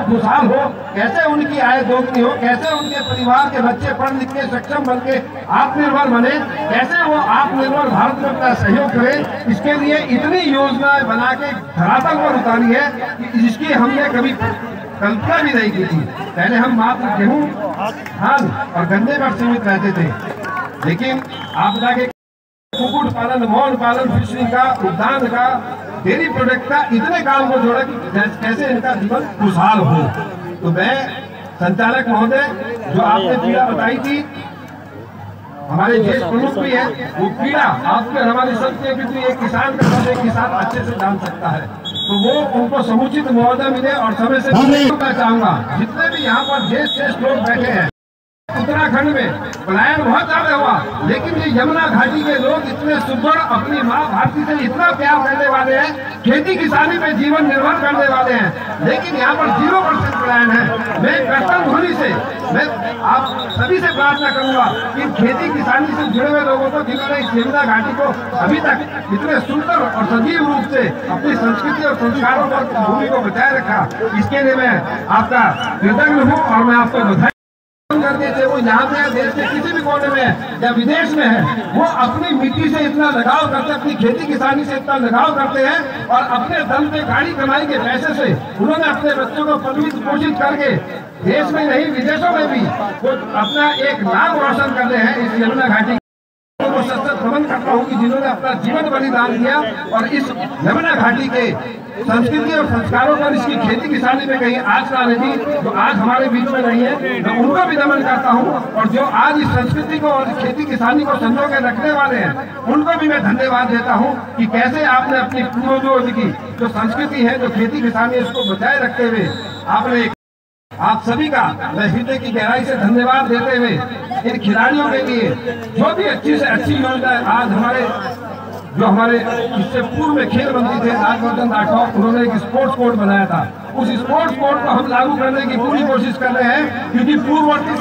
खुशहाल हो, कैसे उनकी आय दोगुनी हो, कैसे उनके परिवार के बच्चे पढ़ लिख के सक्षम बन के आत्मनिर्भर बने, कैसे वो आत्मनिर्भर भारत में अपना सहयोग करें। इसके लिए इतनी योजनाएं बना के धरातल पर उतारी है जिसकी हमने कभी कल्पना भी नहीं की थी। पहले हम मात्र गेहूं, धान और गन्ने पर सीमित रहते थे, लेकिन आपदा के कुक्कुट पालन, मौन पालन, फिशरी का, उद्यान का, डेयरी प्रोडक्ट का इतने काम को जोड़ा कि कैसे इनका जीवन खुशहाल हो। तो मैं संचालक महोदय, जो आपने पीड़ा बताई थी, हमारे देश प्रमुख भी है, वो पीड़ा आपके हमारी सबके भी एक किसान का सब एक किसान अच्छे से जान सकता है, तो वो उनको समुचित मुआवजा मिले। और समय से मैं चाहूंगा जितने भी यहाँ पर देश से लोग बैठे हैं, उत्तराखंड में पलायन बहुत ज्यादा हुआ, लेकिन ये यमुना घाटी के लोग इतने सुदृढ़, अपनी माँ भारती से इतना प्यार करने वाले हैं, खेती किसानी पे जीवन निर्भर करने वाले हैं, लेकिन यहाँ पर 0% पलायन है। मैं कर्तव्य ध्वनि से मैं आप सभी से प्रार्थना करूंगा कि खेती किसानी से जुड़े हुए लोगों को, जिन्होंने इस यमुना घाटी को अभी तक इतने सुंदर और सजीव रूप से अपनी संस्कृति और संस्कारों और भूमि को बचाए रखा, इसके लिए मैं आपका कृतज्ञ हूँ। और मैं आपको बधाई करते थे, वो यहाँ पे देश के किसी भी कोने में है या विदेश में है, वो अपनी मिट्टी से इतना लगाव करते, अपनी खेती किसानी से इतना लगाव करते हैं, और अपने दल पे गाड़ी कमाई के पैसे से उन्होंने अपने बच्चों को पलवित पोषित करके देश में नहीं विदेशों में भी वो अपना एक नाम रोशन कर रहे हैं। इस यमुना घाटी को सशक्त नमन करता हूँ कि जिन्होंने अपना जीवन बलिदान दिया और इस यमुना घाटी के संस्कृति और संस्कारों पर, इसकी खेती किसानी में कहीं आज ना रही, तो आज हमारे बीच में नहीं है, मैं उनको भी नमन करता हूँ। और जो आज इस संस्कृति को और खेती किसानी को संजो के रखने वाले हैं, उनको भी मैं धन्यवाद देता हूँ कि कैसे आपने अपनी पूर्वजों की जो संस्कृति है, जो खेती किसानी है, उसको बचाए रखते हुए आपने आप सभी का मैं हृदय की गहराई से धन्यवाद देते हुए इन खिलाड़ियों के लिए जो भी अच्छी से अच्छी योजना आज हमारे इससे पूर्व में खेल मंत्री थे राज्यवर्धन राठौर, उन्होंने एक स्पोर्ट्स कोड बनाया था, उस स्पोर्ट्स कोड को हम लागू करने की पूरी कोशिश कर रहे हैं, क्योंकि पूर्ववर्ती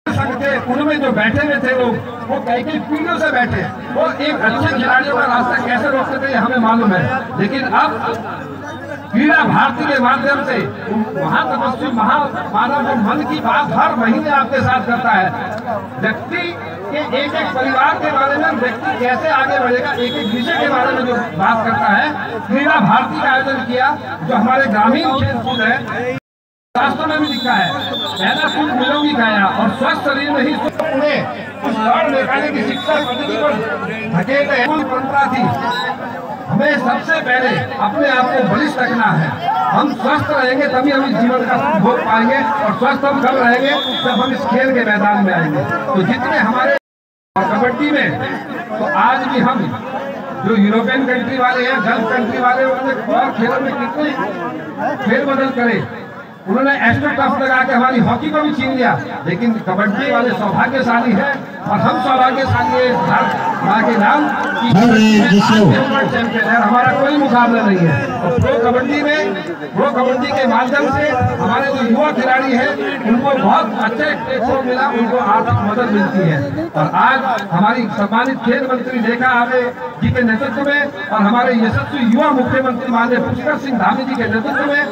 संघ के उनमें जो बैठे हुए थे लोग, वो कई पीढ़ियों से बैठे, वो एक अच्छे खिलाड़ियों का रास्ता कैसे रोकते थे हमें मालूम है। लेकिन अब क्रीड़ा भारती के माध्यम से महातपस्वी महामानव जो मन की बात हर महीने आपके साथ करता है, व्यक्ति के एक एक परिवार के बारे में, व्यक्ति कैसे आगे बढ़ेगा, एक एक विषय के बारे में जो बात करता है, क्रीड़ा भारती का आयोजन किया, जो हमारे ग्रामीण खेल कूद है, शास्त्रों में भी लिखा है, पहला सुख निरोगी काया और स्वस्थ शरीर में ही सुख। उन्हें उस दौड़ निकालने की शिक्षा पद्धति पर धकेलते हैं, परंपरा थी। हमें सबसे पहले अपने आप को बलिष्ठ रखना है, हम स्वस्थ रहेंगे तभी हम इस जीवन का भोग पाएंगे, और स्वस्थ हम कब रहेंगे जब हम इस खेल के मैदान में आएंगे। तो जितने हमारे कबड्डी में, तो आज भी हम जो यूरोपियन कंट्री वाले हैं, गल्फ कंट्री वाले, उन्होंने और खेलों में कितने फेर बदल करे, उन्होंने एक्स्ट्रा टफ लगा के हमारी हॉकी को भी छीन लिया, लेकिन कबड्डी वाले सौभाग्यशाली है और हम सौभाग्यशाली है के नाम चैंपियन है, हमारा कोई मुकाबला नहीं है। और प्रो कबड्डी के माध्यम से हमारे जो युवा खिलाड़ी हैं, उनको बहुत अच्छा प्लेटफॉर्म मिला, उनको आर्थिक मदद मिलती है। और आज हमारी सम्मानित खेल मंत्री रेखा आबे जी के नेतृत्व में और हमारे यशस्वी युवा मुख्यमंत्री माननीय पुष्कर सिंह धामी जी के नेतृत्व में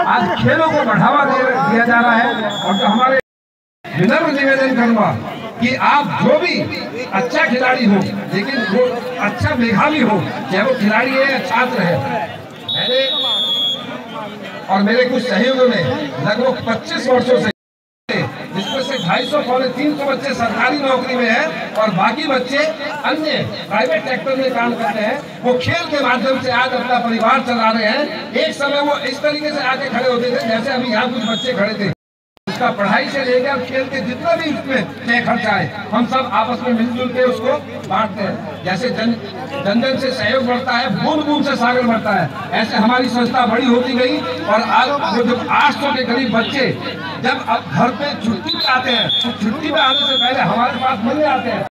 आज खेलों को बढ़ावा दिया जा रहा है। और जो हमारे विनम्र निवेदन करूंगा कि आप जो भी अच्छा खिलाड़ी हो, लेकिन वो अच्छा मेधावी हो, चाहे वो खिलाड़ी है या छात्र है। मैंने और मेरे कुछ सहयोगियों ने लगभग 25 वर्षों से, जिसमें से 250 पौने 300 बच्चे सरकारी नौकरी में हैं और बाकी बच्चे अन्य प्राइवेट सेक्टर में काम करते हैं, वो खेल के माध्यम से आज अपना परिवार चला रहे हैं। एक समय वो इस तरीके से आके खड़े होते थे जैसे अभी यहाँ कुछ बच्चे खड़े थे। उसका पढ़ाई से लेकर खेल के जितना भी उसमें तय खर्चा है, हम सब आपस में मिलजुल के उसको बांटते हैं। जैसे जन जन से सहयोग बढ़ता है, बूंद बूंद से सागर बढ़ता है, ऐसे हमारी संस्था बड़ी होती गई। और आज वो जब 800 के करीब बच्चे जब अब घर पे छुट्टी पे आते हैं, तो छुट्टी पे आने से पहले हमारे पास मिलने आते हैं।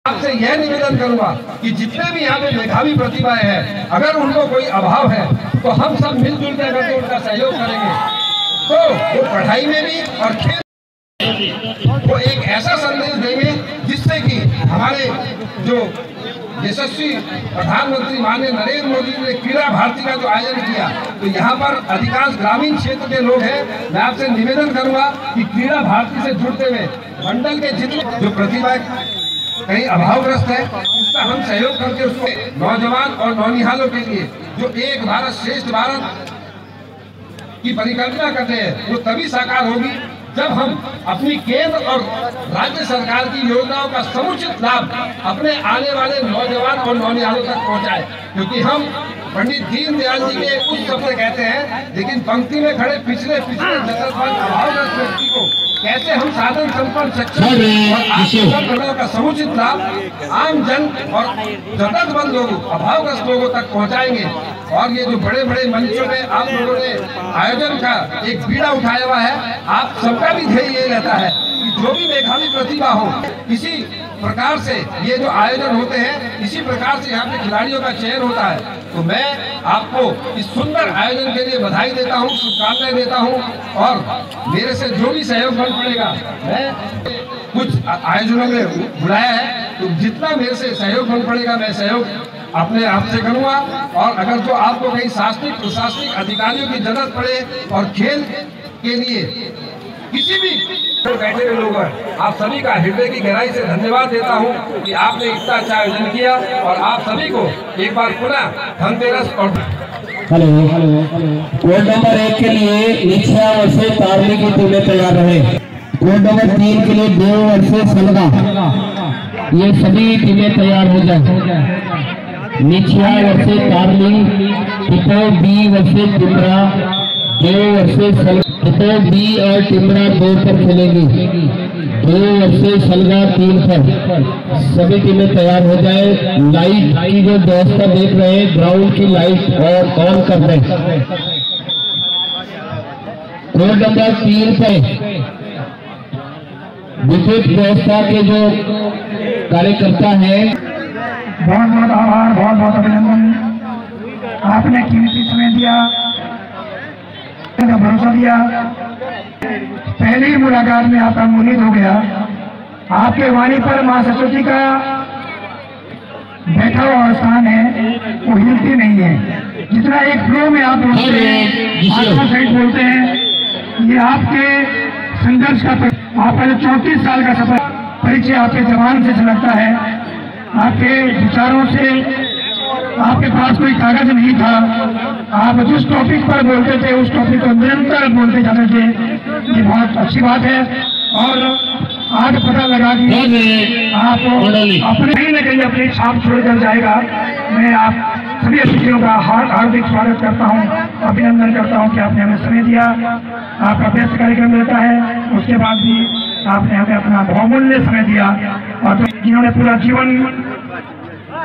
आपसे यह निवेदन करूंगा कि जितने भी यहाँ पे मेधावी प्रतिभाएं हैं, अगर उनको कोई अभाव है तो हम सब मिलजुल कर उनका सहयोग करेंगे, तो वो पढ़ाई में भी और खेल वो एक ऐसा संदेश देंगे जिससे कि हमारे जो यशस्वी प्रधानमंत्री माननीय नरेंद्र मोदी ने क्रीड़ा भारती का जो आयोजन किया, तो यहाँ पर अधिकांश ग्रामीण क्षेत्र के लोग हैं। मैं आपसे निवेदन करूंगा कि क्रीड़ा भारती से जुड़ते हुए मंडल के जितने जो प्रतिभा कहीं अभावग्रस्त है, उसका हम सहयोग करके उसको नौजवान और नौनिहालों के लिए जो एक भारत श्रेष्ठ भारत की परिकल्पना करते हैं, वो तभी साकार होगी जब हम अपनी केंद्र और राज्य सरकार की योजनाओं का समुचित लाभ अपने आने वाले नौजवान और नौनिहालों तक पहुंचाए। क्योंकि हम पंडित दीनदयाल जी के उस शब्द कहते हैं, लेकिन पंक्ति में खड़े पिछले जरूरतमंद अभावग्रस्त व्यक्ति को कैसे हम साधन संपन्न सक्षम और आत्मनिर्भर का समुचित लाभ आम जन और जरूरतमंद लोगों, अभावग्रस्त लोगों तक पहुंचाएंगे। और ये जो बड़े बड़े मंचों में आप लोगों ने आयोजन का एक बीड़ा उठाया हुआ है, आप सबका भी ध्येय ये रहता है कि जो भी मेधावी प्रतिभा हो, इसी प्रकार से ये जो आयोजन होते हैं, इसी प्रकार से यहाँ पे खिलाड़ियों का चयन होता है। तो मैं आपको इस सुंदर आयोजन के लिए बधाई देता हूँ, शुभकामनाएं देता हूँ। और मेरे से जो भी सहयोग बन पड़ेगा, मैं कुछ आयोजनों में बुलाया है, तो जितना मेरे से सहयोग बन पड़ेगा मैं सहयोग अपने आप से करूँगा। और अगर जो आपको कहीं शासनिक प्रशासनिक अधिकारियों की जरूरत पड़े और खेल के लिए किसी भी बैठे हुए लोग हैं, आप सभी का हृदय की गहराई से धन्यवाद देता हूं कि आपने इतना अच्छा आयोजन किया। और आप सभी को एक बार पुनः धनतेरस और हेलो कोड नंबर 1 के लिए निश्चय वर्ष से तारली की टीमें तैयार रहे। कोड नंबर 3 के लिए 2 वर्ष से सलगा, ये सभी टीमें तैयार हो जाए। निश्चय वर्ष से तारली, बी वर्ष से टिमरा, 2 वर्ष से सलगा, बी और टिमरा 2 पर खेलेंगी, 2 वर्ष से सलगा 3 पर। सभी टीमें तैयार हो जाए। लाइट की जो व्यवस्था देख रहे हैं, ग्राउंड की लाइट और ऑन कर दें। कोड नंबर 3 पे विद्युत व्यवस्था के जो कार्यकर्ता है, बहुत बहुत आभार, बहुत बहुत अभिनंदन। आपने कीमती समय दिया, भरोसा दिया। पहली मुलाकात में आपका मुरीद हो गया। आपके वाणी पर मां सरस्वती का बैठा हुआ स्थान है, वो हिलती नहीं है। जितना एक फ्लो में आप बोलते हैं, आत्मा सहित बोलते हैं, ये आपके संघर्ष का आपका जो 34 साल का सफर परिचय आपके जवान से झलकता है। आपके विचारों से, आपके पास कोई कागज नहीं था, आप जिस टॉपिक पर बोलते थे उस टॉपिक को निरंतर बोलते जाते थे। ये बहुत अच्छी बात है। और आज पता लगा कि आप अपने कहीं न कहीं अपनी छाप छोड़कर जाएगा। मैं आप सभी अतिथियों का हार्दिक स्वागत करता हूं, अभिनंदन करता हूं कि आपने हमें समय दिया। आपका व्यस्त कार्यक्रम रहता है, उसके बाद भी आपने हमें अपना बहुमूल्य समय दिया। और जिन्होंने पूरा जीवन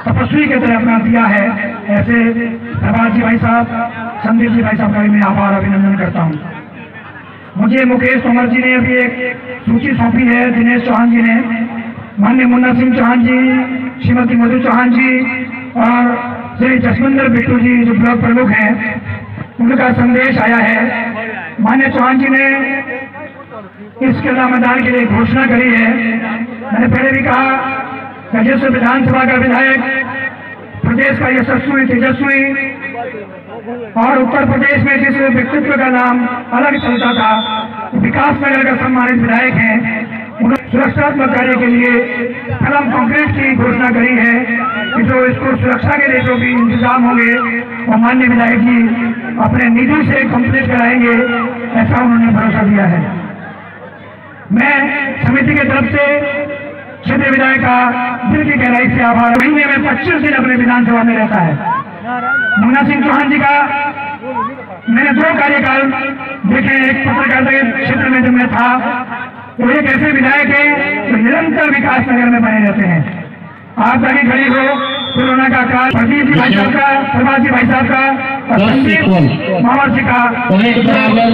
तपस्वी की तरह अपना दिया है, ऐसे प्रभात जी भाई साहब, संदीप जी भाई साहब का भी मैं आभार अभिनंदन करता हूँ। मुझे मुकेश तोमर जी ने अभी एक सूची सौंपी है, दिनेश चौहान जी ने, माननीय मुन्ना सिंह चौहान जी, श्रीमती मधु चौहान जी और श्री जसविंदर बिट्टू जी जो ब्लॉक प्रमुख हैं, उनका संदेश आया है। माननीय चौहान जी ने इस क्रीड़ा मैदान के लिए घोषणा करी है। मैंने पहले भी कहा, राजस्व विधानसभा का विधायक, प्रदेश का यशस्वी तेजस्वी और उत्तर प्रदेश में जिस व्यक्तित्व का नाम अलग चलता था, विकास नगर का सम्मानित विधायक हैं। उन्होंने सुरक्षात्मक कार्य के लिए कलम कंक्रीट की घोषणा करी है कि जो इसको सुरक्षा के लिए जो भी इंतजाम होंगे वो माननीय विधायक जी अपने निधि से कंप्लीट कराएंगे, ऐसा उन्होंने भरोसा दिया है। मैं समिति की तरफ से क्षेत्रीय विधायक का दिल की गहराई से आभार। महीने में 25 दिन अपने विधानसभा में रहता है। मुन्ना सिंह चौहान जी का मैंने 2 कार्यकाल देखे। एक पत्रकारिता के क्षेत्र में जब मैं था, तो एक ऐसे विधायक है जो निरंतर विकास नगर में बने रहते हैं। आप ताकि खड़ी हो, कोरोना का काल, प्रदीप जी भाई साहब का, प्रभात जी भाई साहब का और संदीप मामा जी का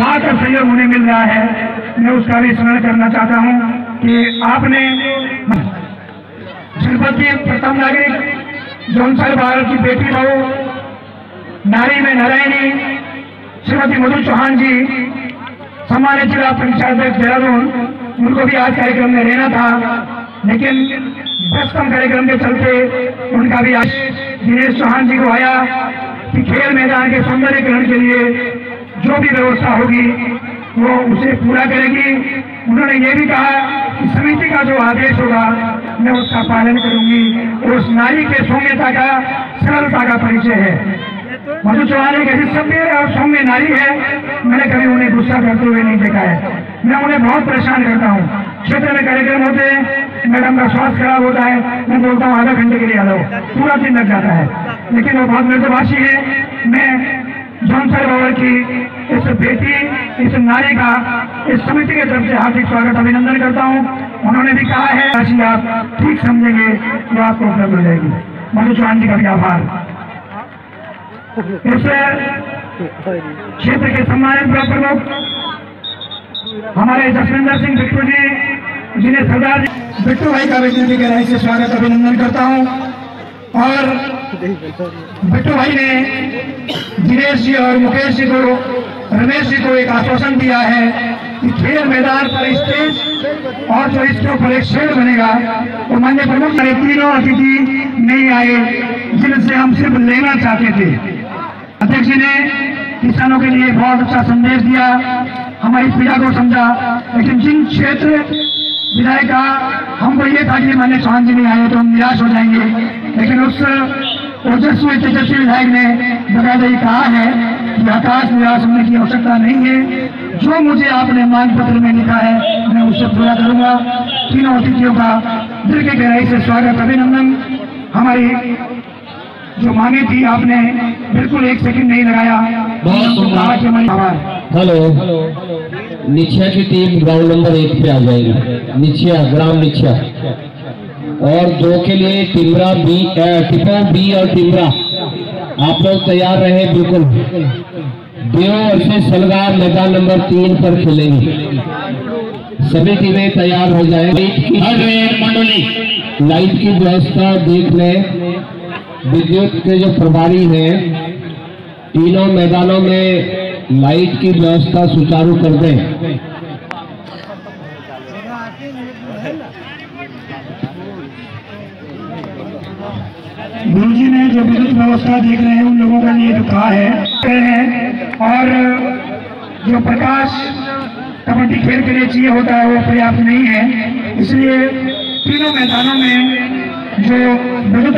आकर सहयोग उन्हें मिल रहा है। मैं उसका भी स्मरण करना चाहता हूँ कि आपने जनपद की प्रथम नागरिक जौनसाल भारत की बेटी बहू, नारी में नारायणी श्रीमती मधु चौहान जी, सम्मानित जिला पंचायत देहरादून, उनको भी आज कार्यक्रम में रहना था, लेकिन व्यस्तम कार्यक्रम के चलते उनका भी आज दिनेश चौहान जी को आया कि खेल मैदान के सौंदर्यीकरण के लिए जो भी व्यवस्था होगी वो उसे पूरा करेगी। उन्होंने ये भी कहा कि समिति का जो आदेश होगा मैं उसका पालन करूंगी। उस नारी के सौम्यता का, सरलता का परिचय है। मधु चौहान एक ऐसी सभ्य और सौम्य नारी है, मैंने कभी उन्हें गुस्सा करते हुए नहीं देखा है। मैं उन्हें बहुत परेशान करता हूँ। क्षेत्र में कार्यक्रम होते हैं, मैडम का स्वास्थ्य खराब होता है, मैं बोलता हूँ आधा घंटे के लिए आ जाओ, पूरा दिन लग जाता है, लेकिन वो बहुत मृदुभाषी है। मैं जॉनसन बाबर की इस बेटी, इस नारी का इस समिति की तरफ से हार्दिक स्वागत अभिनंदन करता हूँ। उन्होंने भी कहा है राशि आप ठीक समझेंगे तो आपको उपलब्ध हो जाएगी। मधु चौहान जी का भी आभार। इस क्षेत्र के सम्मानित ब्लॉक प्रमुख हमारे जसविंदर सिंह बिट्टू जी, जिन्हें सरदार बिट्टू भाई का भी दिल की गहराई से स्वागत अभिनंदन करता हूँ। और बिट्टू भाई ने दिनेश जी और मुकेश जी को, रमेश जी को एक आश्वासन दिया है कि खेल मैदान पर स्टेज और जो इसके ऊपर एक शेड बनेगा, तो माननीय प्रमुख मेरे तीनों अतिथि नहीं आए जिनसे हम सिर्फ लेना चाहते थे। अध्यक्ष जी ने किसानों के लिए बहुत अच्छा संदेश दिया, हमारी पीड़ा को समझा, लेकिन जिन क्षेत्र विधायक का हमको ये था कि माननीय चौहान जी नहीं आए तो हम निराश हो जाएंगे, लेकिन उस ओजस्वी तेजस्वी विधायक ने बकायदा ये कहा है कि आकाश निराश होने की आवश्यकता नहीं है। जो मुझे आपने मांग पत्र में लिखा है मैं उससे पूरा करूंगा। तीनों अतिथियों का दिल की गहराई से स्वागत अभिनंदन। हमारी जो मांगे थी आपने बिल्कुल एक सेकंड नहीं लगाया। हेलो, निच्छा की टीम ग्राउंड नंबर 1 पे आ जाएगी। निच्छा, ग्राम निच्छा। और 2 के लिए टिमरा बी, टिपो बी और टिमरा, आप लोग तैयार रहे बिल्कुल। देव वर्सेस सलगा मैदान नंबर 3 पर खेलेंगे। सभी टीमें तैयार हो जाए। लाइट की व्यवस्था देख लें। विद्युत के जो प्रभारी हैं, तीनों मैदानों में लाइट की व्यवस्था सुचारू कर दें। गुरुजी ने जो विद्युत व्यवस्था देख रहे हैं उन लोगों के लिए जो कहा है, और जो प्रकाश कबड्डी खेल के लिए चाहिए होता है वो पर्याप्त नहीं है, इसलिए तीनों मैदानों में जो विद्युत